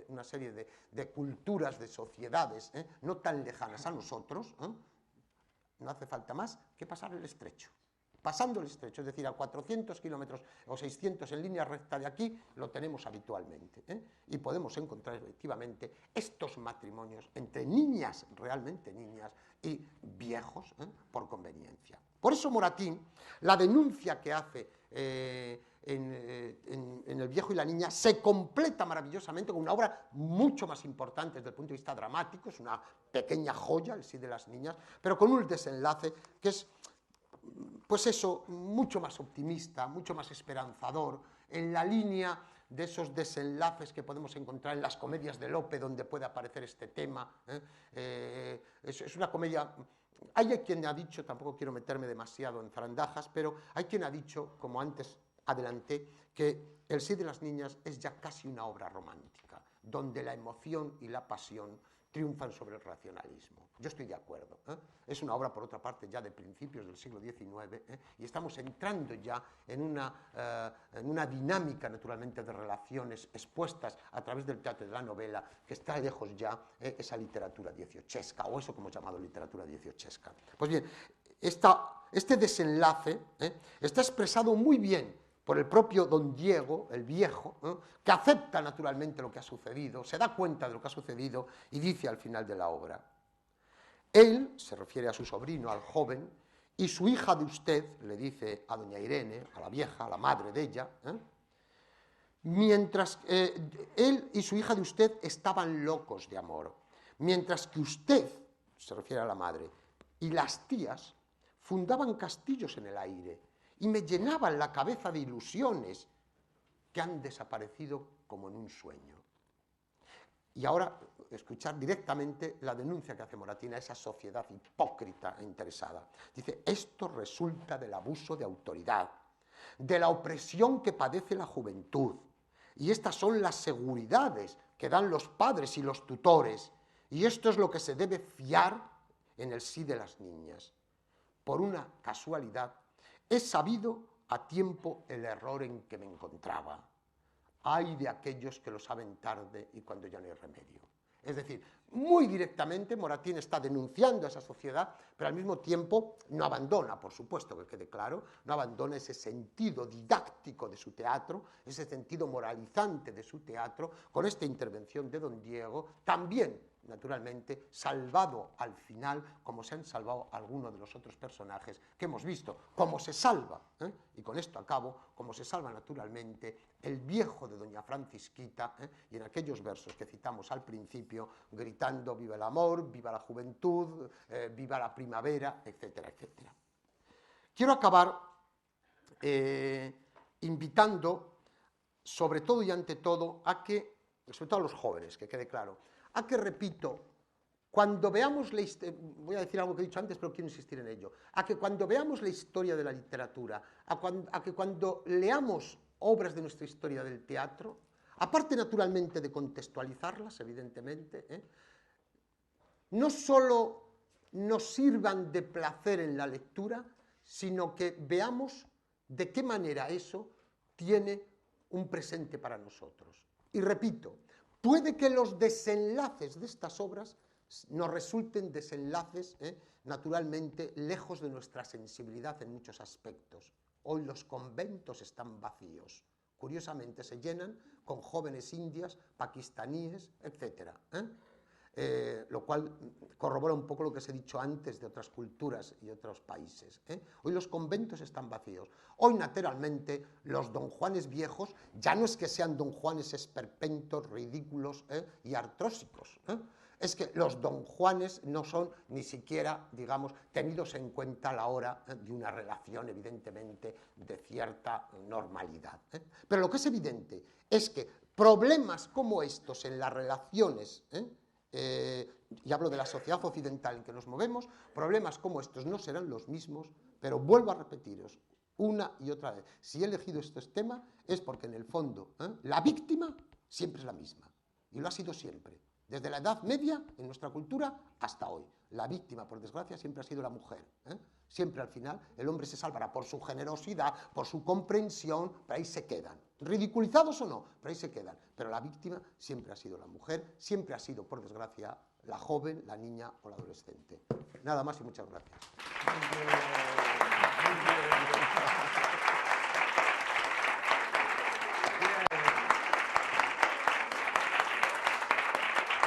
una serie de culturas, de sociedades, no tan lejanas a nosotros, no hace falta más que pasar el estrecho. Pasando el estrecho, es decir, a 400 kilómetros o 600 en línea recta de aquí, lo tenemos habitualmente. Y podemos encontrar efectivamente estos matrimonios entre niñas, realmente niñas, y viejos por conveniencia. Por eso Moratín, la denuncia que hace en El viejo y la niña se completa maravillosamente con una obra mucho más importante desde el punto de vista dramático, es una pequeña joya, el sí de las niñas, pero con un desenlace que es, pues eso, mucho más optimista, mucho más esperanzador, en la línea de esos desenlaces que podemos encontrar en las comedias de Lope, donde puede aparecer este tema. Es una comedia... Hay quien ha dicho, tampoco quiero meterme demasiado en zarandajas, pero hay quien ha dicho, como antes adelanté, que El sí de las niñas es ya casi una obra romántica, donde la emoción y la pasión triunfan sobre el racionalismo. Yo estoy de acuerdo. Es una obra, por otra parte, ya de principios del siglo XIX, y estamos entrando ya en una dinámica, naturalmente, de relaciones expuestas a través del teatro y de la novela, que está lejos ya esa literatura dieciochesca, o eso que hemos llamado literatura dieciochesca. Pues bien, este desenlace está expresado muy bien por el propio don Diego, el viejo, que acepta naturalmente lo que ha sucedido, se da cuenta de lo que ha sucedido y dice al final de la obra: él, se refiere a su sobrino, al joven, y su hija de usted, le dice a doña Irene, a la vieja, a la madre de ella, mientras él y su hija de usted estaban locos de amor, mientras que usted, se refiere a la madre, y las tías fundaban castillos en el aire y me llenaban la cabeza de ilusiones que han desaparecido como en un sueño. Y ahora escuchar directamente la denuncia que hace Moratín a esa sociedad hipócrita e interesada. Dice: esto resulta del abuso de autoridad, de la opresión que padece la juventud, y estas son las seguridades que dan los padres y los tutores, y esto es lo que se debe fiar en el sí de las niñas. Por una casualidad, he sabido a tiempo el error en que me encontraba. Ay de aquellos que lo saben tarde y cuando ya no hay remedio. Es decir, muy directamente Moratín está denunciando a esa sociedad, pero al mismo tiempo no abandona, por supuesto, que quede claro, no abandona ese sentido didáctico de su teatro, ese sentido moralizante de su teatro, con esta intervención de don Diego, también, naturalmente, salvado al final, como se han salvado algunos de los otros personajes que hemos visto, como se salva, y con esto acabo, como se salva naturalmente el viejo de doña Francisquita, y en aquellos versos que citamos al principio, gritando: viva el amor, viva la juventud, viva la primavera, etcétera, etcétera. Quiero acabar invitando, sobre todo y ante todo, a que, sobre todo a los jóvenes, que quede claro, a que, repito, cuando veamos voy a decir algo que he dicho antes, pero quiero insistir en ello, a que cuando veamos la historia de la literatura, a que cuando leamos obras de nuestra historia del teatro, aparte naturalmente de contextualizarlas, evidentemente, no solo nos sirvan de placer en la lectura, sino que veamos de qué manera eso tiene un presente para nosotros. Y repito, puede que los desenlaces de estas obras nos resulten desenlaces, naturalmente, lejos de nuestra sensibilidad en muchos aspectos. Hoy los conventos están vacíos. Curiosamente se llenan con jóvenes indias, pakistaníes, etc. Lo cual corrobora un poco lo que os he dicho antes de otras culturas y otros países. Hoy los conventos están vacíos. Hoy, naturalmente, los don Juanes viejos ya no es que sean don Juanes esperpentos, ridículos y artrósicos. Es que los don Juanes no son ni siquiera, digamos, tenidos en cuenta a la hora de una relación, evidentemente, de cierta normalidad. Pero lo que es evidente es que problemas como estos en las relaciones, y hablo de la sociedad occidental en que nos movemos, problemas como estos no serán los mismos, pero vuelvo a repetiros una y otra vez, si he elegido este tema es porque en el fondo la víctima siempre es la misma, y lo ha sido siempre, desde la Edad Media en nuestra cultura hasta hoy. La víctima, por desgracia, siempre ha sido la mujer. Siempre al final el hombre se salvará por su generosidad, por su comprensión, pero ahí se quedan. Ridiculizados o no, pero ahí se quedan. Pero la víctima siempre ha sido la mujer, siempre ha sido, por desgracia, la joven, la niña o la adolescente. Nada más y muchas gracias.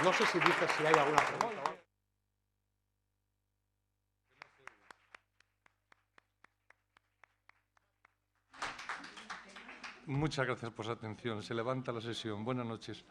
No sé si dices si hay alguna pregunta. Muchas gracias por su atención. Se levanta la sesión. Buenas noches.